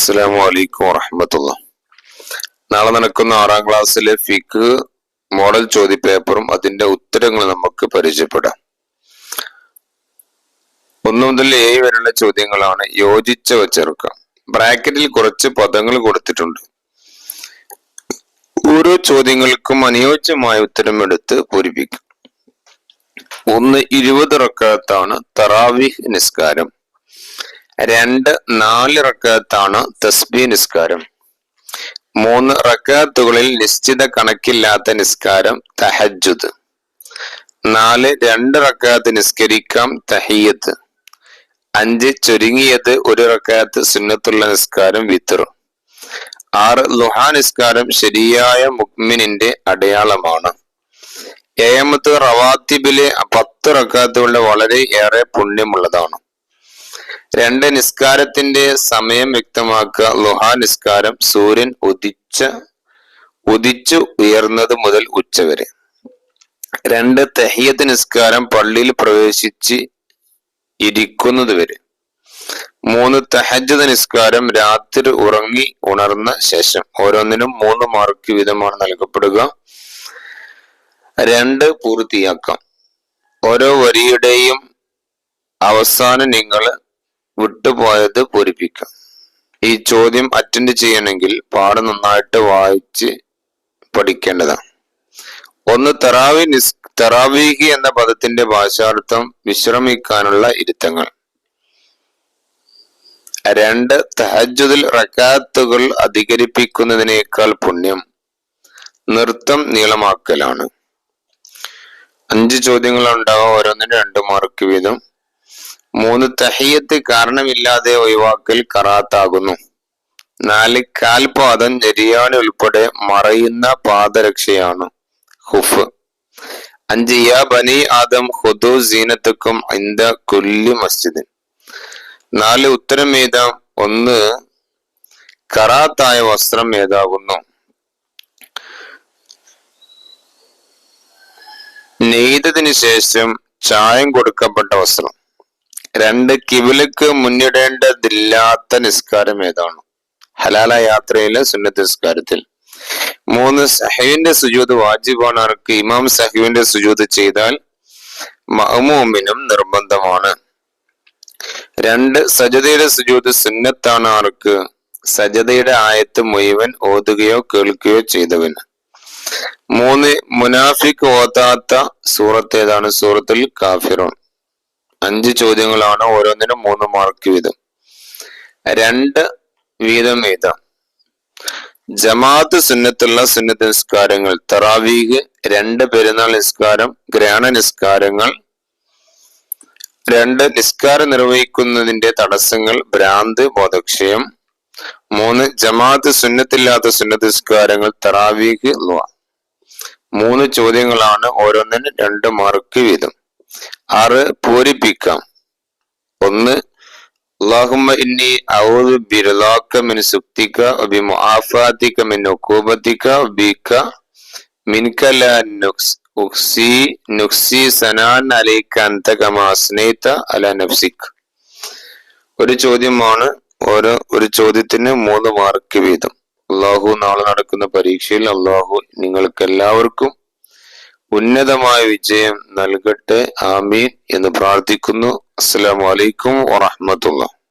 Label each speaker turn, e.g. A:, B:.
A: അസ്സലാമു അലൈക്കും വറഹ്മത്തുള്ളാഹി. നാളെ നടക്കുന്ന 6ാം ക്ലാസ്സിലെ ഫിഖ് മോഡൽ ചോദ്യപേപ്പറും അതിന്റെ ഉത്തരങ്ങളും നമുക്ക് പരിചയപ്പെടാം. 1 മുതൽ 7 വരെയുള്ള ചോദ്യങ്ങളാണ്. യോജിച്ചവ ചേർക്കാം. ബ്രാക്കറ്റിൽ കുറച്ച് പദങ്ങൾ കൊടുത്തിട്ടുണ്ട്. ഓരോ ചോദ്യങ്ങൾക്കും അനുയോജ്യമായ ഉത്തരം എടുത്ത് പൂരിപ്പിക്കും. 1 20 റക്അത്താണ് തറാവീഹ് നിസ്കാരം. 2 4 റക്അത്താണ് തസ്ബീഹ് നിസ്കാരം. 3 റക്അത്തുകളിൽ നിശ്ചിത കണക്കില്ലാത്ത നിസ്കാരം തഹജ്ജുദ്. 4 2 റക്അത്ത് നിസ്കരിക്കാം തഹിയ്യത്ത്. 5 ചുരുങ്ങിയത് 1 റക്അത്ത് സുന്നത്തുള്ള നിസ്കാരം വിത്ർ. 6 ളുഹാ നിസ്കാരം ശരിയായ മുഅ്മിനിന്റെ അടയാളമാണ്. 7 റവാത്തിബിലെ 10 റക്അത്തുകളുടെ വളരെ ഏറെ പുണ്യമുള്ളതാണ്. 2 നിസ്കാരത്തിന്റെ സമയം വ്യക്തമാക്കുക. ളുഹാ നിസ്കാരം സൂര്യൻ ഉദിച്ചു ഉയർന്നത് മുതൽ ഉച്ചവരെ. 2 തഹിയ്യത്ത് നിസ്കാരം പള്ളിയിൽ പ്രവേശിച്ച് ഇരിക്കുന്നത് വരെ. 3 തഹജ്ജുദ് നിസ്കാരം രാത്രി ഉറങ്ങി ഉണർന്ന ശേഷം. ഓരോന്നിനും 3 മാർക്ക് വീതമാണ് നൽകപ്പെടുക. 2 പൂർത്തിയാക്കാം. ഓരോ വരിയുടെയും അവസാനം നിങ്ങൾ വിട്ടുപോയത് പൂരിപ്പിക്കാം. ഈ ചോദ്യം അറ്റൻഡ് ചെയ്യണമെങ്കിൽ പാഠം നന്നായിട്ട് വായിച്ച് പഠിക്കേണ്ടതാണ്. 1 തറാവീഹ് എന്ന പദത്തിന്റെ ഭാഷാർത്ഥം വിശ്രമിക്കാനുള്ള ഇരുത്തങ്ങൾ. 2 തഹജ്ജുദിൽ റക്അത്തുകൾ അധികരിപ്പിക്കുന്നതിനേക്കാൾ പുണ്യം നൃത്തം നീളമാക്കലാണ്. 5 ചോദ്യങ്ങൾ ഉണ്ടാവും. ഓരോന്നിനും 2 മാർക്ക് വീതം. 3 തഹിയ്യത്ത് കാരണമില്ലാതെ ഒഴിവാക്കൽ കറാത്താകുന്നു. 4 കാൽപാദം നെരിയാണി ഉൾപ്പെടെ മറയുന്ന പാദരക്ഷയാണ് ഹുഫ്. 5 യാ ബനി ആദം ഖുദൂ സീനത്തക്കും ഇൻദ കുല്ലി മസ്ജിദ്. 4 ഉത്തരം ഏതാ? 1 കറാത്തായ വസ്ത്രം ഏതാകുന്നു? നെയ്തതിനു ശേഷം ചായം കൊടുക്കപ്പെട്ട വസ്ത്രം. 2 കിബിലക്ക് മുന്നിടേണ്ടതില്ലാത്ത നിസ്കാരം ഏതാണ്? ഹലാല യാത്രയിലെ സുന്നത്ത് നിസ്കാരത്തിൽ. 3 സഹവിന്റെ സുജൂദ് വാജിബാണ് ആർക്ക്? ഇമാം സഹവിന്റെ സുജൂദ് ചെയ്താൽ മഅ്മൂമിനും നിർബന്ധമാണ്. 2 സജദയുടെ സുജൂദ് സുന്നത്താണ് ആർക്ക്? സജദയുടെ ആയത്ത് മുഴുവൻ ഓതുകയോ കേൾക്കുകയോ ചെയ്തവന്. 3 മുനാഫിഖ് ഓതാത്ത സൂറത്ത് ഏതാണ്? സൂറത്തുൽ കാഫിറൂൻ. 5 ചോദ്യങ്ങളാണ്. ഓരോന്നിനും 3 മാർക്ക് വീതം. 2 വീതം എഴുതാം. ജമാഅത്ത് സുന്നത്തുള്ള സുന്നത്ത് നിസ്കാരങ്ങൾ. തറാവീഹ്, 2 പെരുന്നാൾ നിസ്കാരം, ഗ്രഹണ നിസ്കാരങ്ങൾ. 2 നിസ്കാരം നിർവഹിക്കുന്നതിന്റെ തടസ്സങ്ങൾ. ഭ്രാന്ത്, ബോധക്ഷയം. 3 ജമാഅത്ത് സുന്നത്തില്ലാത്ത സുന്നത്ത് നിസ്കാരങ്ങൾ. തറാവീഹ്, ളുഹ. 3 ചോദ്യങ്ങളാണ്. ഓരോന്നിനും 2 മാർക്ക് വീതം. 6 പൂരിപ്പിക്കാം. 1 അല്ലാഹുമ്മ ഇന്നി അഊദു ബിറിളാക മിൻ സുഖ്തിക വബിമുആഫാതിക മിൻ ഉഖൂബതിക വബിക മിൻക ലാ നുക്സി സനാൻ അലൈക അൻത കമാ അസ്നൈത അലാ നഫ്സിക. 1 ചോദ്യമാണ്. ഒരു ചോദ്യത്തിന് 3 മാർക്ക് വീതം. അല്ലാഹു നാളെ നടക്കുന്ന പരീക്ഷയിൽ അല്ലാഹു നിങ്ങൾക്ക് എല്ലാവർക്കും ഉന്നതമായ വിജയം നൽകട്ടെ. ആമീൻ എന്ന് പ്രാർത്ഥിക്കുന്നു. അസ്സലാമു അലൈക്കും വറഹ്മത്തുള്ളാഹി.